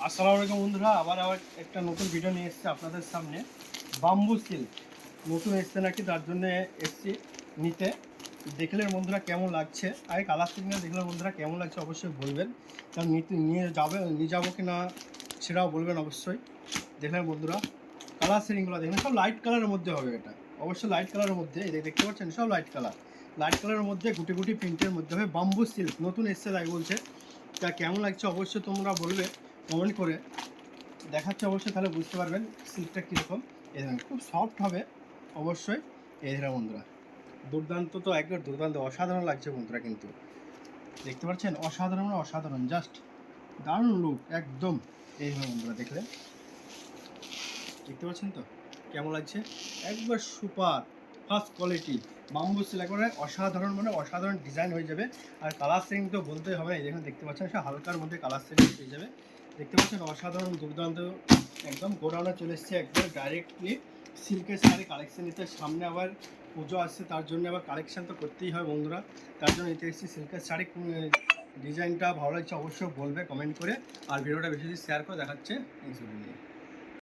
আসসালামু আলাইকুম বন্ধুরা, আবার একটা নতুন ভিডিও নিয়ে এসেছি আপনাদের সামনে। বাম্বু সিল্ক নতুন এসছে নাকি, তার জন্য এসছি নিতে। দেখলেন বন্ধুরা কেমন লাগছে, আগে কালার সিলিংটা দেখলেন বন্ধুরা কেমন লাগছে অবশ্যই বলবেন। কারণ নিয়ে যাবো কি না সেটাও বলবেন অবশ্যই। দেখলেন বন্ধুরা কালার সিলিংগুলো দেখলেন, সব লাইট কালারের মধ্যে হবে। এটা অবশ্যই লাইট কালারের মধ্যে, এই দেখতে পাচ্ছেন সব লাইট কালারের মধ্যে গুটি গুটি প্রিন্টের মধ্যে হবে। বাম্বু সিল্ক নতুন এসছে তাই বলছে। তা কেমন লাগছে অবশ্যই তোমরা বলবে কমেন্ট করে। দেখাচ্ছে অবশ্যই, তাহলে বুঝতে পারবেন সিল্কটা কীরকম। এই দেখুন খুব সফট হবে অবশ্যই। এই ধরা বন্ধুরা দুর্দান্ত, তো একবার দুর্দান্ত অসাধারণ লাগছে বন্ধুরা, কিন্তু দেখতে পাচ্ছেন অসাধারণ জাস্ট দারুণ লুক একদম। এই ধরো বন্ধুরা দেখতে পাচ্ছেন তো কেমন লাগছে, একবার super first quality bamboo silk, একবারে অসাধারণ, মানে অসাধারণ ডিজাইন হয়ে যাবে। আর কালার সেটিং তো বলতেই হবে, এই দেখুন দেখতে পাচ্ছেন সে হালকার মধ্যে কালার সেটিং হয়ে যাবে। দেখতে পাচ্ছেন অসাধারণ দুর্দান্ত একদম। গোডাউনে চলে এসছে একদম ডাইরেক্টলি সিল্কের শাড়ি কালেকশন নিতে। সামনে আবার পুজো আসছে, তার জন্য আবার কালেকশান তো করতেই হয় বন্ধুরা, তার জন্য নিতে এসেছি সিল্কের শাড়ি। ডিজাইনটা ভালো লাগছে অবশ্যই বলবে কমেন্ট করে, আর ভিডিওটা বেশি শেয়ার করে দেখাচ্ছে নেক্সট ভিডিও নিয়ে।